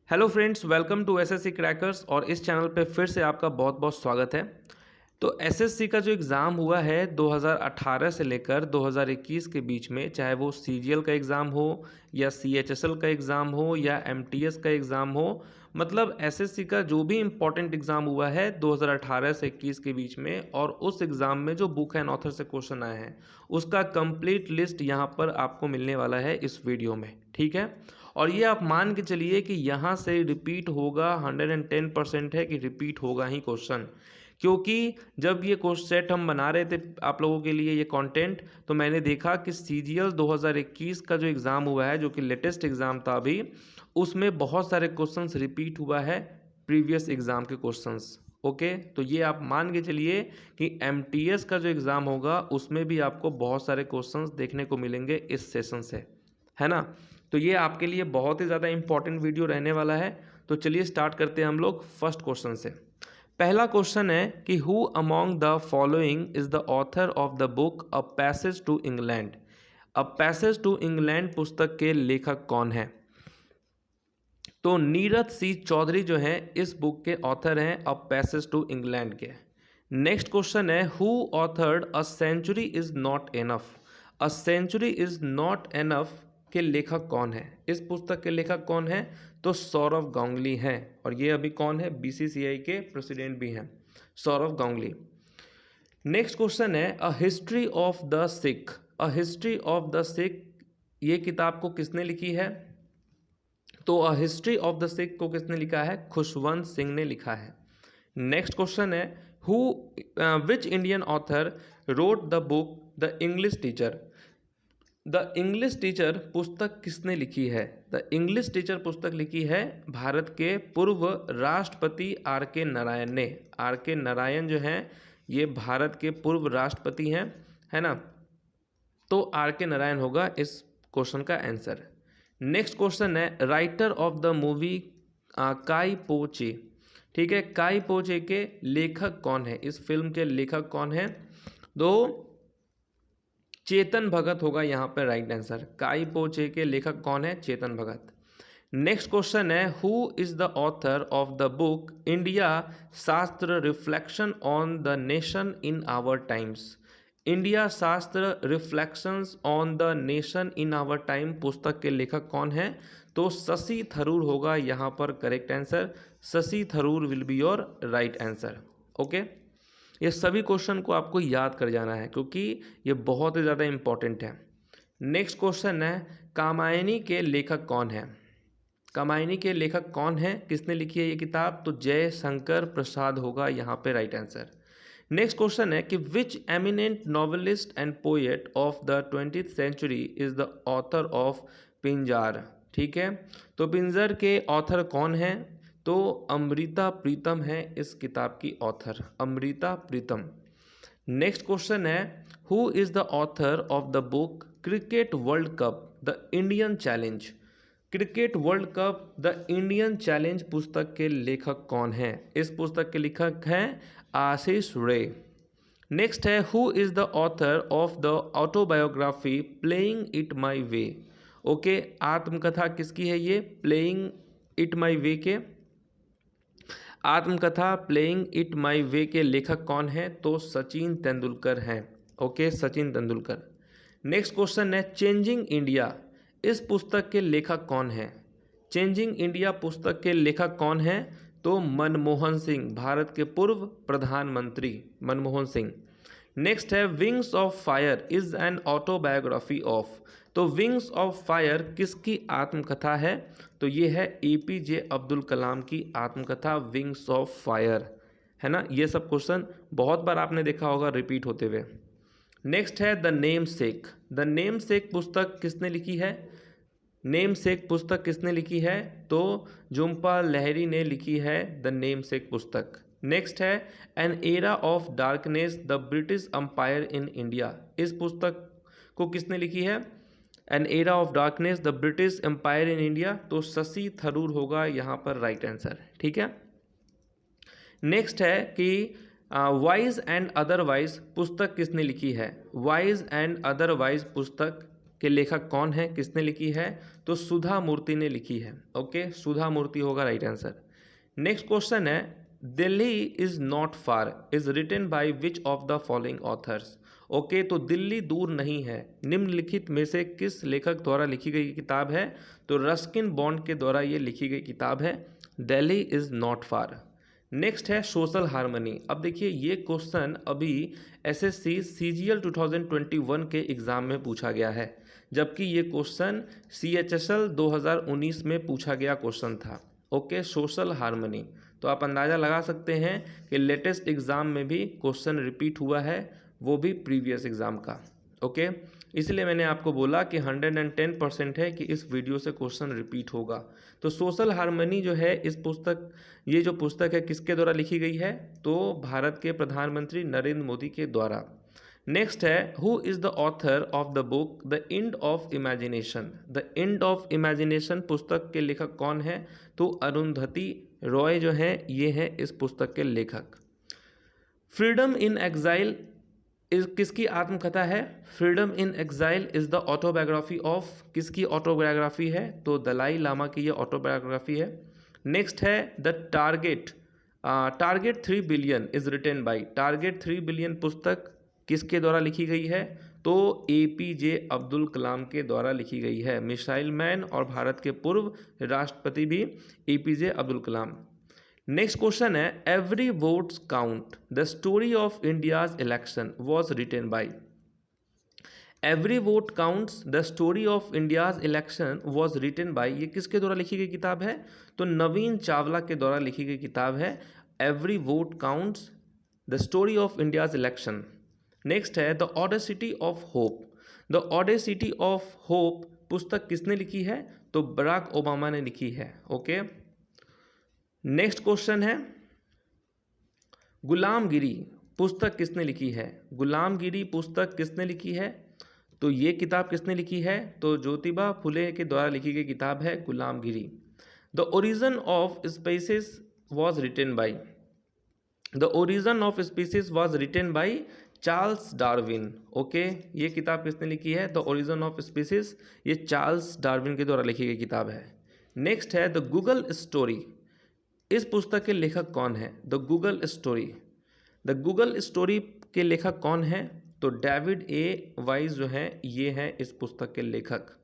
Hello friends, welcome to SSC Crackers. और इस channel पे फिर से आपका बहुत बहुत स्वागत है। तो एसएससी का जो एग्ज़ाम हुआ है 2018 से लेकर 2021 के बीच में, चाहे वो सीजीएल का एग्ज़ाम हो या सीएचएसएल का एग्ज़ाम हो या एमटीएस का एग्ज़ाम हो, मतलब एसएससी का जो भी इम्पॉर्टेंट एग्ज़ाम हुआ है 2018 से 21 के बीच में, और उस एग्ज़ाम में जो बुक एंड ऑथर से क्वेश्चन आए हैं उसका कंप्लीट लिस्ट यहाँ पर आपको मिलने वाला है इस वीडियो में। ठीक है, और ये आप मान के चलिए कि यहाँ से रिपीट होगा, 110% है कि रिपीट होगा ही क्वेश्चन। क्योंकि जब ये क्वेश्चन सेट हम बना रहे थे आप लोगों के लिए ये कंटेंट, तो मैंने देखा कि सीजीएल 2021 का जो एग्ज़ाम हुआ है, जो कि लेटेस्ट एग्ज़ाम था अभी, उसमें बहुत सारे क्वेश्चंस रिपीट हुआ है प्रीवियस एग्ज़ाम के क्वेश्चंस। ओके, तो ये आप मान के चलिए कि एमटीएस का जो एग्ज़ाम होगा उसमें भी आपको बहुत सारे क्वेश्चंस देखने को मिलेंगे इस सेशन से, है ना। तो ये आपके लिए बहुत ही ज़्यादा इंपॉर्टेंट वीडियो रहने वाला है। तो चलिए स्टार्ट करते हैं हम लोग फर्स्ट क्वेश्चन से। पहला क्वेश्चन है कि who among the following is the author of the book a passage to England. A passage to England पुस्तक के लेखक कौन है? तो नीरज सी चौधरी जो हैं इस बुक के ऑथर हैं अ पैसेज टू इंग्लैंड के। नेक्स्ट क्वेश्चन है who authored a century is not enough. A century is not enough के लेखक कौन है? इस पुस्तक के लेखक कौन है? तो सौरव गांगुली हैं, और ये अभी कौन है? बीसीसीआई के प्रेसिडेंट भी हैं, सौरव गांगुली। नेक्स्ट क्वेश्चन है a history of the Sikh. A history of the Sikh, ये किताब को किसने लिखी है? तो a history of the Sikh को किसने लिखा है? खुशवंत सिंह ने लिखा है। नेक्स्ट क्वेश्चन है who which Indian author wrote the book the English teacher. The English teacher पुस्तक किसने लिखी है? द इंग्लिश टीचर पुस्तक लिखी है भारत के पूर्व राष्ट्रपति आर के नारायण ने। आर के नारायण जो हैं ये भारत के पूर्व राष्ट्रपति हैं, है ना। तो आर के नारायण होगा इस क्वेश्चन का आंसर। नेक्स्ट क्वेश्चन है राइटर ऑफ द मूवी काई पो चे। ठीक है, काई पो चे के लेखक कौन है? इस फिल्म के लेखक कौन है? तो चेतन भगत होगा यहाँ पर राइट आंसर। काई पो चे के लेखक कौन है? चेतन भगत। नेक्स्ट क्वेश्चन है who is the author of the book India Shastra reflection on the nation in our times. India Shastra reflections on the nation in our time पुस्तक के लेखक कौन है? तो शशि थरूर होगा यहाँ पर correct answer. Shashi Tharoor will be your right answer. Okay, ये सभी क्वेश्चन को आपको याद कर जाना है क्योंकि ये बहुत ही ज़्यादा इंपॉर्टेंट है। नेक्स्ट क्वेश्चन है कामायनी के लेखक कौन है? कामायनी के लेखक कौन है? किसने लिखी है ये किताब? तो जय शंकर प्रसाद होगा यहाँ पे राइट आंसर। नेक्स्ट क्वेश्चन है कि which eminent novelist and poet of the 20th century is the author of Pinjar. ठीक है, तो पिंजर के ऑथर कौन है? तो अमृता प्रीतम है इस किताब की author, Amrita Pritam. Next question है who is the author of the book cricket world cup the Indian challenge. Cricket world cup the Indian challenge पुस्तक के लेखक कौन हैं? इस पुस्तक के लेखक हैं आशीष रे। नेक्स्ट है who is the author of the autobiography playing it my way. Okay, आत्मकथा किसकी है ये? प्लेइंग इट माई वे के आत्मकथा प्लेइंग इट माई वे के लेखक कौन है? तो सचिन तेंदुलकर हैं। Okay, Sachin Tendulkar. Next question है चेंजिंग इंडिया, इस पुस्तक के लेखक कौन है? चेंजिंग इंडिया पुस्तक के लेखक कौन है? तो मनमोहन सिंह, भारत के पूर्व प्रधानमंत्री मनमोहन सिंह। नेक्स्ट है wings of fire is an autobiography of. तो विंग्स ऑफ फायर किसकी आत्मकथा है? तो ये है एपीजे अब्दुल कलाम की आत्मकथा विंग्स ऑफ फायर, है ना। ये सब क्वेश्चन बहुत बार आपने देखा होगा रिपीट होते हुए। नेक्स्ट है the name sec. The name सेक पुस्तक किसने लिखी है? नेम सेक पुस्तक किसने लिखी है? तो झुम्पा लाहिरी ने लिखी है द नेम सेक पुस्तक। नेक्स्ट है an era of darkness the British empire in India. इस पुस्तक को किसने लिखी है? An era of darkness the British empire in India. तो शशि थरूर होगा यहाँ पर राइट आंसर। ठीक है, नेक्स्ट है कि वाइज एंड अदरवाइज पुस्तक किसने लिखी है? वाइज एंड अदरवाइज पुस्तक के लेखक कौन है, किसने लिखी है? तो सुधा मूर्ति ने लिखी है। ओके, सुधा मूर्ति होगा राइट आंसर। नेक्स्ट क्वेश्चन है, Delhi is not far is written by which of the following authors? Okay, तो दिल्ली दूर नहीं है निम्नलिखित में से किस लेखक द्वारा लिखी गई किताब है? तो रस्किन बॉन्ड के द्वारा ये लिखी गई किताब है, Delhi is not far. Next है सोशल हार्मनी। अब देखिए ये क्वेश्चन अभी एसएससी सीजीएल 2021 के एग्ज़ाम में पूछा गया है, जबकि ये क्वेश्चन सीएचएसएल 2019 में पूछा गया क्वेश्चन था। ओके, सोशल हार्मनी, तो आप अंदाज़ा लगा सकते हैं कि लेटेस्ट एग्ज़ाम में भी क्वेश्चन रिपीट हुआ है, वो भी प्रीवियस एग्ज़ाम का। ओके, इसलिए मैंने आपको बोला कि 110% है कि इस वीडियो से क्वेश्चन रिपीट होगा। तो सोशल हार्मनी जो है इस पुस्तक, ये जो पुस्तक है किसके द्वारा लिखी गई है? तो भारत के प्रधानमंत्री नरेंद्र मोदी के द्वारा। नेक्स्ट है, who is the author of the book the end of imagination? The end of imagination पुस्तक के लेखक कौन है? तो अरुंधति रॉय जो है ये है इस पुस्तक के लेखक। फ्रीडम इन एग्जाइल इस किसकी आत्मकथा है? Freedom in exile is the autobiography of, किसकी ऑटोबायोग्राफी है? तो दलाई लामा की ये ऑटोबायोग्राफी है। नेक्स्ट है the target, target 3 billion is written by, target 3 billion पुस्तक किसके द्वारा लिखी गई है? तो एपीजे अब्दुल कलाम के द्वारा लिखी गई है, मिसाइल मैन और भारत के पूर्व राष्ट्रपति भी APJ Abdul Kalam. Next question है, every votes count the story of India's election was written by? Every vote counts the story of India's election was written by, ये किसके द्वारा लिखी गई किताब है? तो नवीन चावला के द्वारा लिखी गई किताब है every vote counts the story of India's election. Next है the audacity of hope, the audacity of hope पुस्तक किसने लिखी है? तो बराक ओबामा ने लिखी है। ओके, नेक्स्ट क्वेश्चन है, गुलामगिरी पुस्तक किसने लिखी है? गुलामगिरी पुस्तक किसने लिखी है? तो ये किताब किसने लिखी है? तो ज्योतिबा फुले के द्वारा लिखी गई किताब है Gulamgiri. The origin of species was written by, the origin of species was written by Charles Darwin. Okay, ये किताब किसने लिखी है? द ओरिजिन ऑफ स्पीसीज, ये चार्ल्स डार्विन के द्वारा लिखी गई किताब है। नेक्स्ट है द गूगल स्टोरी, इस पुस्तक के लेखक कौन है? The Google story, the Google story के लेखक कौन है? तो डेविड ए वाइस जो है ये है इस पुस्तक के लेखक।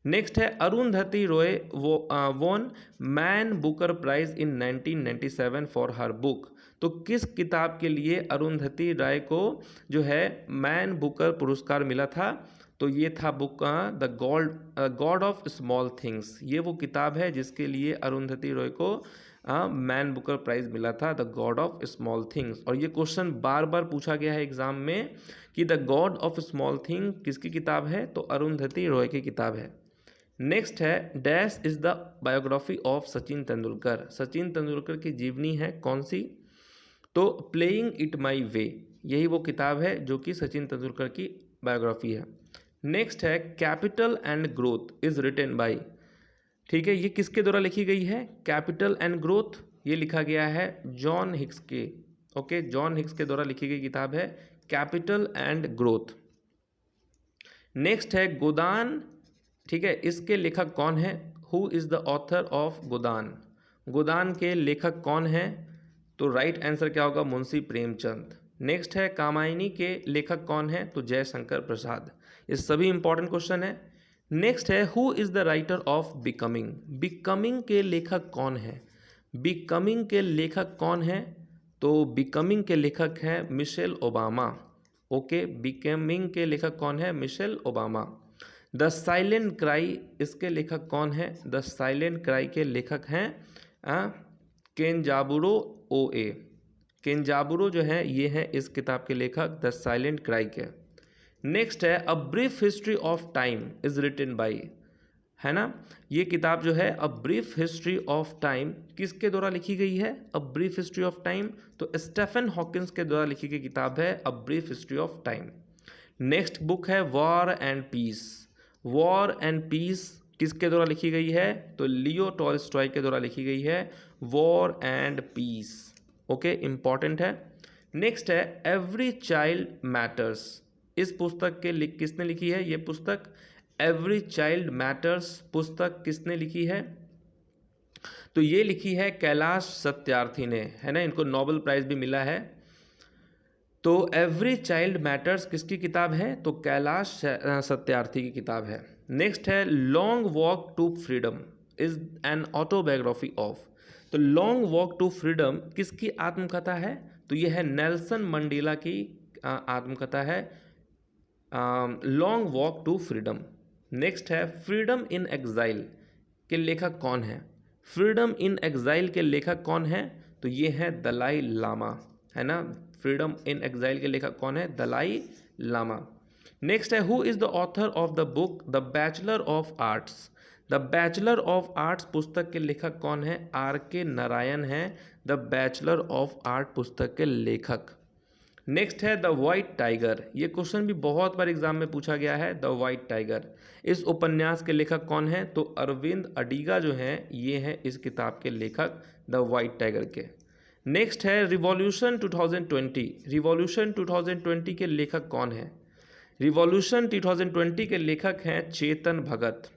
नेक्स्ट है Arundhati Roy won Man Booker Prize in 1997 for her book, तो किस किताब के लिए अरुंधति राय को जो है मैन बुकर पुरस्कार मिला था? तो ये था book the god of small things, ये वो किताब है जिसके लिए अरुंधति रॉय को मैन बुकर प्राइज मिला था, the god of small things. और ये क्वेश्चन बार बार पूछा गया है एग्जाम में कि the god of small thing किसकी किताब है? तो अरुंधति रॉय की किताब है। नेक्स्ट है dash is the biography of Sachin Tendulkar, Sachin Tendulkar की जीवनी है कौन सी? तो प्लेइंग इट माई वे, यही वो किताब है जो कि सचिन तेंदुलकर की बायोग्राफी है। नेक्स्ट है capital and growth is written by, ठीक है, ये किसके द्वारा लिखी गई है? कैपिटल एंड ग्रोथ ये लिखा गया है जॉन हिक्स के। ओके, जॉन हिक्स के द्वारा लिखी गई किताब है कैपिटल एंड ग्रोथ। नेक्स्ट है गोदान, ठीक है, इसके लेखक कौन है? Who is the author of Godan, Godan के लेखक कौन है? तो राइट आंसर क्या होगा? मुंशी प्रेमचंद। नेक्स्ट है कामायनी के लेखक कौन है? तो जयशंकर प्रसाद। ये सभी इंपॉर्टेंट क्वेश्चन है। नेक्स्ट है who is the writer of becoming, becoming के लेखक कौन है? बिकमिंग के लेखक कौन है? तो बिकमिंग के लेखक हैं मिशेल ओबामा। ओके, बिकमिंग के लेखक कौन है? Michelle Obama. The silent cry इसके लेखक कौन है? द साइलेंट क्राई के लेखक हैं केंजाबुरो ओए, केंजाबुरो जो है ये है इस किताब के लेखक द साइलेंट क्राई के। नेक्स्ट है a brief history of time is written by, है ना, ये किताब जो है a brief history of time किसके द्वारा लिखी गई है? A brief history of time, तो स्टीफन हॉकिंस के द्वारा लिखी गई किताब है a brief history of time. Next book है war and peace, war and peace किसके द्वारा लिखी गई है? तो लियो टॉल्स्टॉय के द्वारा लिखी गई है war and peace. Okay, important है। नेक्स्ट है एवरी चाइल्ड मैटर्स, इस पुस्तक के किसने लिखी है? ये पुस्तक एवरी चाइल्ड मैटर्स पुस्तक किसने लिखी है? तो ये लिखी है कैलाश सत्यार्थी ने, है ना, इनको नोबेल प्राइज भी मिला है। तो एवरी चाइल्ड मैटर्स किसकी किताब है? तो कैलाश सत्यार्थी की किताब है। नेक्स्ट है long walk to freedom is an autobiography of. तो लॉन्ग वॉक टू फ्रीडम किसकी आत्मकथा है? तो यह है नेल्सन मंडेला की आत्मकथा है, long walk to freedom. Next है फ्रीडम इन एग्जाइल के लेखक कौन है? फ्रीडम इन एग्जाइल के लेखक कौन है? तो ये है दलाई लामा, है ना। फ्रीडम इन एग्जाइल के लेखक कौन है? दलाई लामा। नेक्स्ट है who is the author of the book the bachelor of arts. The bachelor of arts पुस्तक के लेखक कौन है? आर के नारायण है द बैचलर ऑफ आर्ट पुस्तक के लेखक। नेक्स्ट है द वाइट टाइगर। ये क्वेश्चन भी बहुत बार एग्जाम में पूछा गया है, द वाइट टाइगर। इस उपन्यास के लेखक कौन है? तो अरविंद अडिगा जो हैं ये हैं इस किताब के लेखक द वाइट टाइगर के। नेक्स्ट है रिवॉल्यूशन 2020। रिवॉल्यूशन 2020 के लेखक कौन है? रिवॉल्यूशन 2020 के लेखक हैं चेतन भगत।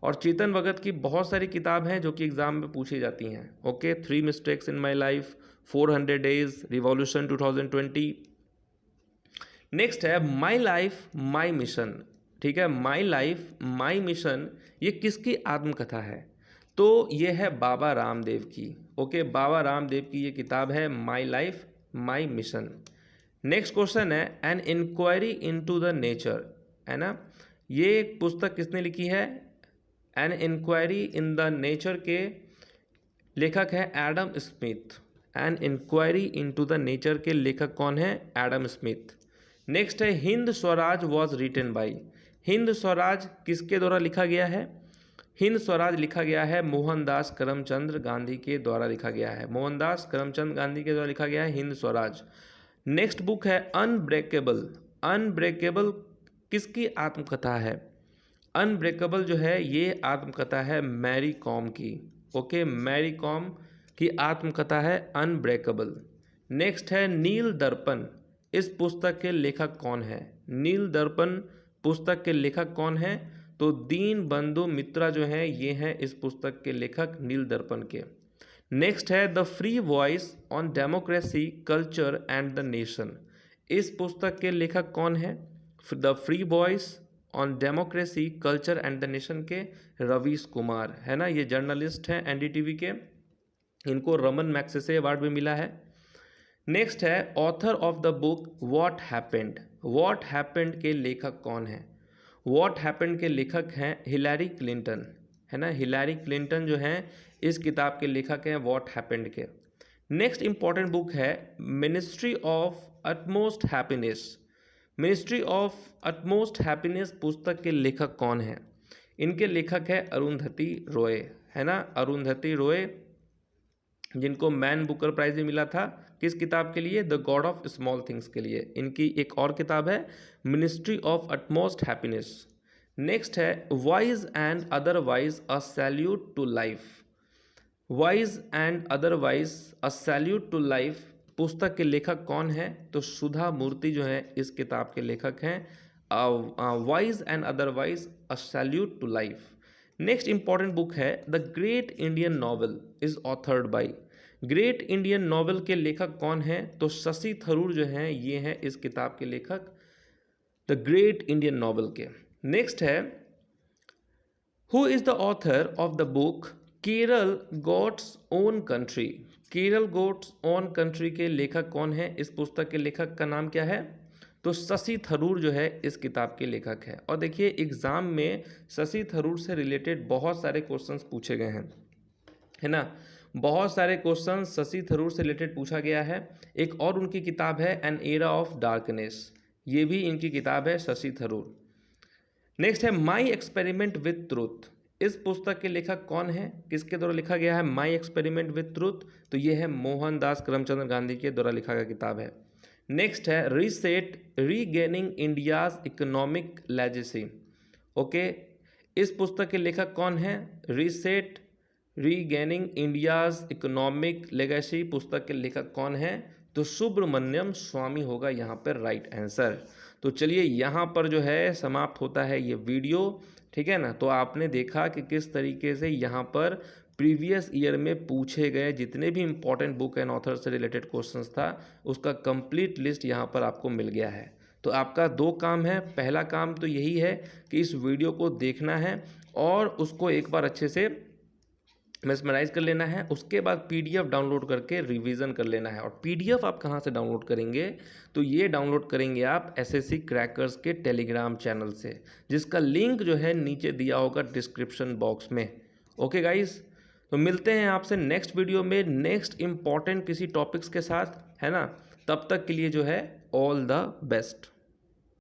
और चेतन भगत की बहुत सारी किताब हैं जो कि एग्जाम में पूछी जाती हैं। Okay, 3 mistakes in my life, 400 days, revolution 2020। Next है माई लाइफ माई मिशन। ठीक है, माई लाइफ माई मिशन ये किसकी आत्मकथा है? तो ये है बाबा रामदेव की। ओके, बाबा रामदेव की ये किताब है my life my mission. Next question है an inquiry into the nature, है ना। ये पुस्तक किसने लिखी है? An inquiry in the nature के लेखक है Adam Smith. An inquiry into the nature के लेखक कौन है? Adam Smith. नेक्स्ट है Hind Swaraj was written by. Hind Swaraj किसके द्वारा लिखा गया है? हिंद स्वराज लिखा गया है मोहनदास करमचंद गांधी के द्वारा लिखा गया है। मोहनदास करमचंद गांधी के द्वारा लिखा गया है हिंद स्वराज। नेक्स्ट बुक है अनब्रेकेबल। अनब्रेकेबल किसकी आत्मकथा है? अनब्रेकेबल जो है ये आत्मकथा है मैरी कॉम की। ओके, मैरी कॉम की आत्मकथा है अनब्रेकेबल। नेक्स्ट है नील दर्पण। इस पुस्तक के लेखक कौन है? नील दर्पण पुस्तक के लेखक कौन है? तो दीन बंधु मित्रा जो हैं ये हैं इस पुस्तक के लेखक नील दर्पण के। नेक्स्ट है the free voice on democracy culture and the nation. इस पुस्तक के लेखक कौन है? The free voice on democracy culture and the nation के रवीश कुमार, है ना। ये जर्नलिस्ट हैं एनडीटीवी के, इनको रमन मैग्सेसे अवार्ड भी मिला है। नेक्स्ट है author of the book what happened. What happened के लेखक कौन है? व्हाट हैपेंड के लेखक हैं हिलैरी क्लिंटन, है ना। हिलैरी क्लिंटन जो हैं इस किताब के लेखक हैं व्हाट हैपेंड के। नेक्स्ट इंपॉर्टेंट बुक है ministry of utmost happiness. Ministry of utmost happiness पुस्तक के लेखक कौन है? इनके लेखक है अरुंधति रॉय, है ना। अरुंधति रॉय जिनको मैन बुकर प्राइज भी मिला था किस किताब के लिए? The god of small things के लिए। इनकी एक और किताब है ministry of utmost happiness. Next है wise and otherwise a salute to life. Wise and otherwise a salute to life पुस्तक के लेखक कौन है? तो सुधा मूर्ति जो है इस किताब के लेखक हैं wise and otherwise a salute to life. Next important book है the great Indian novel is authored by. Great Indian novel के लेखक कौन है? तो शशि थरूर जो हैं ये हैं इस किताब के लेखक द ग्रेट इंडियन नॉवल के। नेक्स्ट है who is the author of the book Kerala God's own country. Kerala God's own country के लेखक कौन है? इस पुस्तक के लेखक का नाम क्या है? तो शशि थरूर जो है इस किताब के लेखक है। और देखिए एग्जाम में शशि थरूर से रिलेटेड बहुत सारे क्वेश्चंस पूछे गए हैं, है ना। बहुत सारे क्वेश्चन शशि थरूर से रिलेटेड पूछा गया है। एक और उनकी किताब है एन एरा ऑफ डार्कनेस, ये भी इनकी किताब है शशि थरूर। नेक्स्ट है माई एक्सपेरिमेंट विथ ट्रूथ। इस पुस्तक के लेखक कौन है? किसके द्वारा लिखा गया है माई एक्सपेरिमेंट विथ ट्रूथ? तो ये है मोहनदास करमचंद गांधी के द्वारा लिखा गया किताब है। नेक्स्ट है reset regaining India's economic legacy. Okay, इस पुस्तक के लेखक कौन है? Reset regaining India's economic legacy पुस्तक के लेखक कौन है? तो सुब्रमण्यम स्वामी होगा यहाँ पर राइट आंसर। तो चलिए यहाँ पर जो है समाप्त होता है ये वीडियो, ठीक है ना। तो आपने देखा कि किस तरीके से यहाँ पर प्रीवियस ईयर में पूछे गए जितने भी इंपॉर्टेंट बुक एंड ऑथर से रिलेटेड क्वेश्चंस था उसका कंप्लीट लिस्ट यहाँ पर आपको मिल गया है। तो आपका दो काम है, पहला काम तो यही है कि इस वीडियो को देखना है और उसको एक बार अच्छे से मेस्मराइज कर लेना है, उसके बाद पीडीएफ डाउनलोड करके रिवीजन कर लेना है। और पीडीएफ आप कहाँ से डाउनलोड करेंगे, तो ये डाउनलोड करेंगे आप एसएससी क्रैकर्स के टेलीग्राम चैनल से, जिसका लिंक जो है नीचे दिया होगा डिस्क्रिप्शन बॉक्स में। ओके गाइस, तो मिलते हैं आपसे नेक्स्ट वीडियो में नेक्स्ट इंपॉर्टेंट किसी टॉपिक्स के साथ, है ना। तब तक के लिए जो है ऑल द बेस्ट।